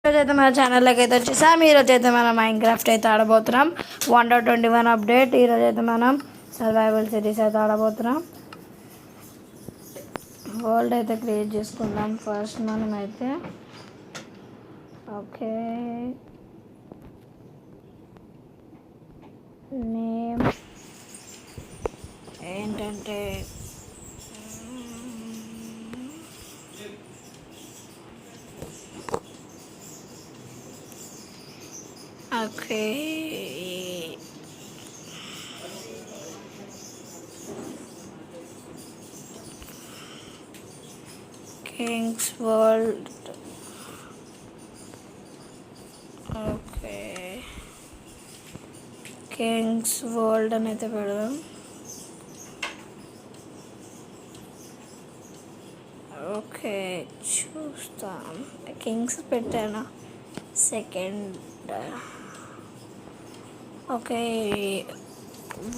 ఈరోజైతే మన ఛానల్లోకి అయితే వచ్చేసాం. ఈరోజు అయితే మనం మైన్క్రాఫ్ట్ అయితే ఆడబోతున్నాం. 1.21 అప్డేట్. ఈరోజు అయితే మనం సర్వైవల్ సిరీస్ అయితే ఆడబోతున్నాం. వరల్డ్ అయితే క్రియేట్ చేసుకుందాం ఫస్ట్ మనం అయితే. ఓకే, నేమ్ ఏంటంటే okay, Kings world. Okay, Kings world అని అయితే పెడదాం. ఓకే, చూస్తాం. కింగ్స్ పెట్టాను సెకండ్. ఓకే,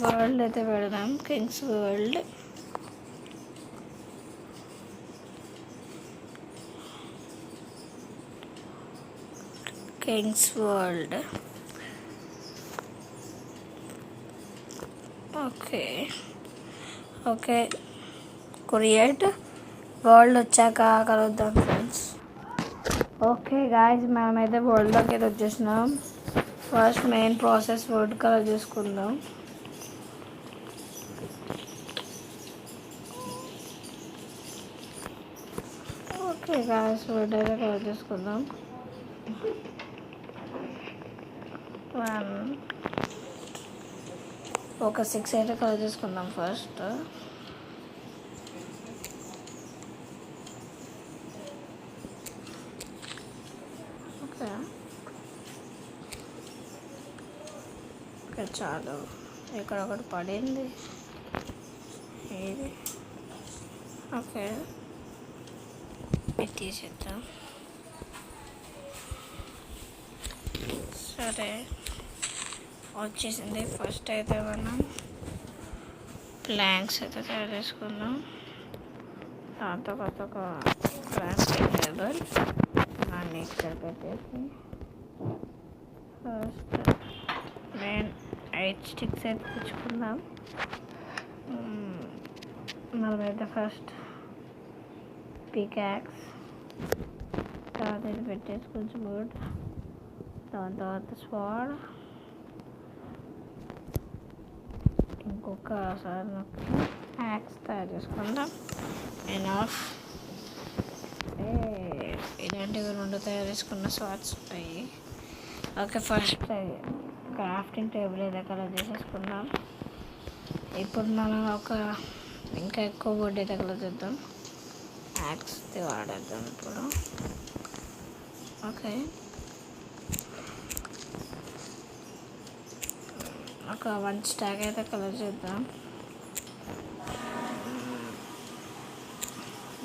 వరల్డ్ అయితే పెడదాం. Kings world. Kings world. Okay okay, create world వచ్చాక కలుద్దాం ఫ్రెండ్స్. ఓకే గాయస్, మనమైతే వరల్డ్లోకి అయితే వచ్చేసినాం. First main process would colour చేసుకుందాం. ఓకే గాయస్, వుడ్ అయితే కలర్ చేసుకుందాం. ఒక 6 అయితే కలర్ చేసుకుందాం ఫస్ట్. ఓకే ఓకే, చాలు. ఇక్కడ ఒకటి పడింది ఇది. ఓకే, ఇది తీసేద్దాం. సరే, వచ్చేసింది. ఫస్ట్ అయితే మనం ప్లాంక్స్ అయితే తయారు చేసుకుందాం. దాంతో కొత్త ఒక ప్లాంక్ టేబుల్ దాన్ని ఇక్కడ పెట్టేసి ఫస్ట్ మెయిన్ 8 స్టిక్స్ అయితే తెచ్చుకుందాం. మనమైతే ఫస్ట్ పికాక్స్, తర్వాత ఇది పెట్టేసి కొంచెం వుడ్, దాని తర్వాత స్వాడ్, ఇంకొకసారి యాక్స్ తయారు చేసుకుందాం. ఇలాంటివి 2 తయారు చేసుకున్న స్వాట్స్ ఉంటాయి. ఓకే, ఫస్ట్ క్రాఫ్టింగ్ టేబుల్ ఏదో కలర్ చేసేసుకుందాం. ఇప్పుడు మనం ఇంకా ఎక్కువ వుడ్ అయితే కలర్ చేద్దాం. యాక్స్ వాడేద్దాం ఇప్పుడు. ఓకే, ఒక 1 స్టాక్ అయితే కలర్ చేద్దాం.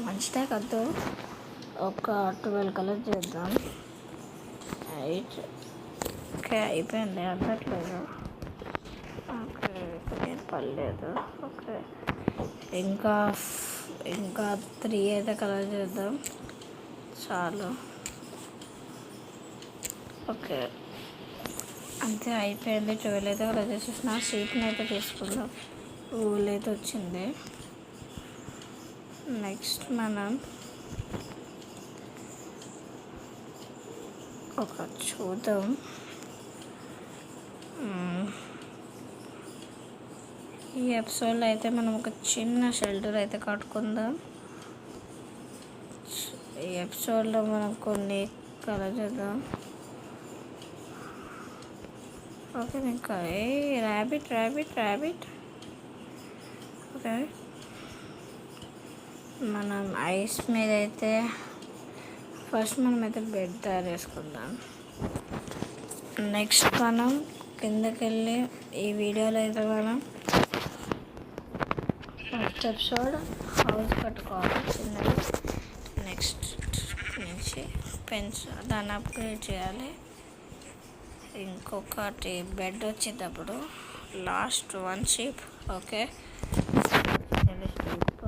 1 స్టాక్ వద్దు, ఒక 12 కలర్ చేద్దాం. 8. ఓకే, అయిపోయింది. అర్థట్లేదు. ఓకే, ఏం పర్లేదు. ఓకే, ఇంకా 3 అయితే కలర్ చేద్దాం. చాలు. ఓకే, అంతే, అయిపోయింది. 12 అయితే కలర్ చేసేసిన. షీట్ని అయితే తీసుకుందాం. ఊళ్ళు అయితే వచ్చింది. నెక్స్ట్ మనం ఒక చూద్దాం. ఈ ఎపిసోడ్లో అయితే మనం ఒక చిన్న షెల్టర్ అయితే కట్టుకుందాం. ఈ ఎపిసోడ్లో మనం కొన్ని కలర్ చేద్దాం. ఓకే, ఇంకా ర్యాబిట్. ఓకే, మనం ఐస్ మీద అయితే ఫస్ట్ మనమైతే బెడ్ తయారు చేసుకుందాం. నెక్స్ట్ మనం కిందకి వెళ్ళి ఈ వీడియోలో అయితే మనం ఫస్ట్ ఎపిసోడ్ హౌస్ కట్టుకోవాలి చిన్నది. నెక్స్ట్ నుంచి దాన్ని అప్గ్రేడ్ చేయాలి. ఇంకొకటి బెడ్ వచ్చేటప్పుడు లాస్ట్ 1 షీప్. ఓకే, షీప్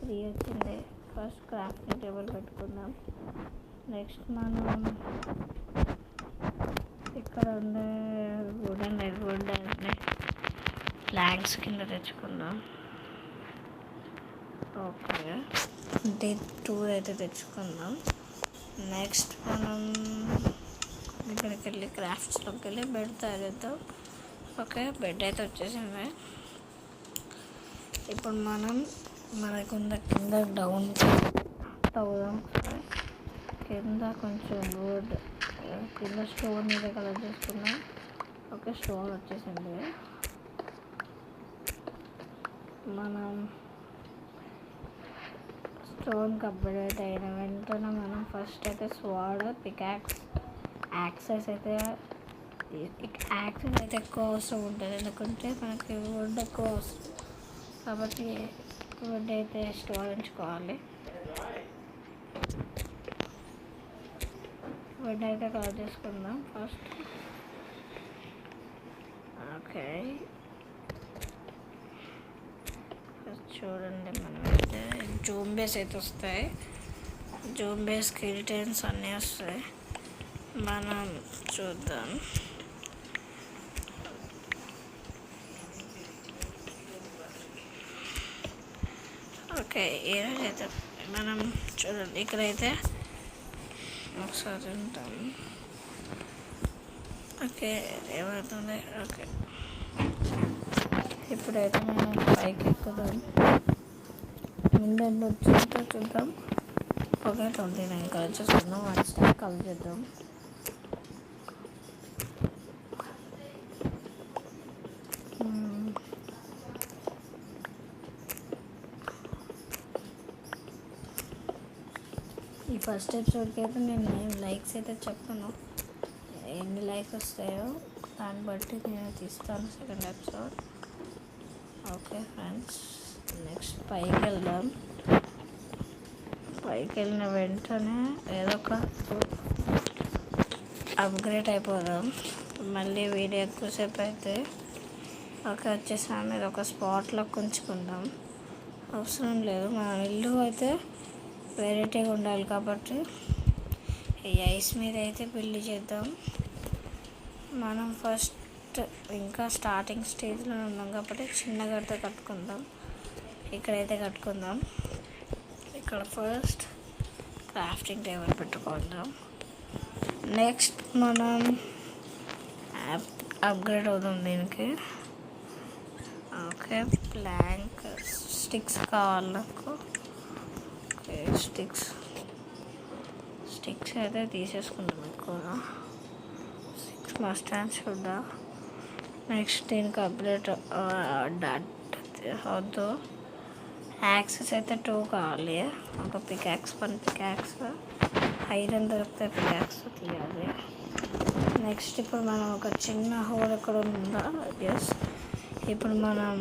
3 వచ్చింది. ఫస్ట్ క్రాఫ్టింగ్ టేబుల్ పెట్టుకుందాం. నెక్స్ట్ మనం ఇక్కడ ఉండే వుడెన్ రెడ్వుడ్ ప్లాంక్స్ కింద తెచ్చుకుందాం. ఓకే, అంటే 2 అయితే తెచ్చుకుందాం. నెక్స్ట్ మనం ఇక్కడికి వెళ్ళి క్రాఫ్ట్స్లోకి వెళ్ళి బెడ్ తయారు చేద్దాం. ఓకే, బెడ్ అయితే వచ్చేసింది. ఇప్పుడు మనకుంద కింద డౌన్ తవ్వుదాం. కింద కొంచెం వుడ్ కింద స్టోన్ మీద కలర్ చేసుకుందాం. ఓకే, స్టోన్ వచ్చేసింది. మనం స్టోన్ కంప్లీట్ అయిన వెంటనే మనం ఫస్ట్ అయితే స్వాడ్, పికాక్స్, యాక్సెస్ అయితే ఎక్కువ అవసరం ఉంటుంది. ఎందుకంటే మనకి వుడ్ ఎక్కువ అవసరం కాబట్టి వుడ్ అయితే స్టోర్ ఉంచుకోవాలి. వుడ్ అయితే కలర్ చేసుకుందాం ఫస్ట్. ఓకే, చూడండి మనమైతే జూంబేస్ అయితే వస్తాయి. జూంబేస్ స్కెలిటన్స్ అన్నీ వస్తాయి. మనం చూద్దాం. ఓకే, ఈరోజైతే మనం చూడండి ఇక్కడైతే ఒకసారి ఉంటాం. ఓకే, ఏమవుతుంది? ఓకే, ఇప్పుడైతే మనం పైకి ఎక్కుదాం. ముందు వచ్చిందో చూద్దాం. ఓకే, 29 కలర్ చేసుకుందాం. 1 స్టెప్ కలర్ చేద్దాం. ఈ ఫస్ట్ ఎపిసోడ్కి అయితే నేను లైక్స్ అయితే చెప్పను, ఎన్ని లైక్స్ వస్తాయో దాన్ని బట్టి నేను తీస్తాను second episode. Okay friends, next పైకి వెళ్దాం. పైకి వెళ్ళిన వెంటనే ఏదో ఒక అప్గ్రేడ్ అయిపోదాం. మళ్ళీ వీడియో ఎక్కువసేపు అయితే ఓకే వచ్చేసాము. ఇది ఒక స్పాట్లో ఉంచుకుందాం. అవసరం లేదు, మన ఇల్లు అయితే వెరైటీగా ఉండాలి కాబట్టి ఈ ఐస్ మీద అయితే బిల్డ్ చేద్దాం. మనం ఫస్ట్ ఇంకా స్టార్టింగ్ స్టేజ్లో ఉన్నాం కాబట్టి చిన్నగా అయితే కట్టుకుందాం. ఇక్కడైతే కట్టుకుందాం. ఇక్కడ ఫస్ట్ క్రాఫ్టింగ్ టేబుల్ పెట్టుకుందాం. నెక్స్ట్ మనం అప్గ్రేడ్ అవుతుంది దీనికి. ఓకే, ప్లాంక్ స్టిక్స్ కావాలి నాకు. ఓకే, స్టిక్స్ అయితే తీసేసుకుందాం ఎక్కువగా. 6 మస్ట్ అండ్ షుడ్. నెక్స్ట్ దీనికి అప్గ్రేడ్ వద్దు. యాక్సెస్ అయితే 2 కావాలి. ఒక పికాక్స్, 1 పికాక్స్, ఐరన్ దొరికితే పికాక్స్ తీయాలి. నెక్స్ట్ ఇప్పుడు మనం ఒక చిన్న హోల్ ఎక్కడ ఉందా, ఎస్. ఇప్పుడు మనం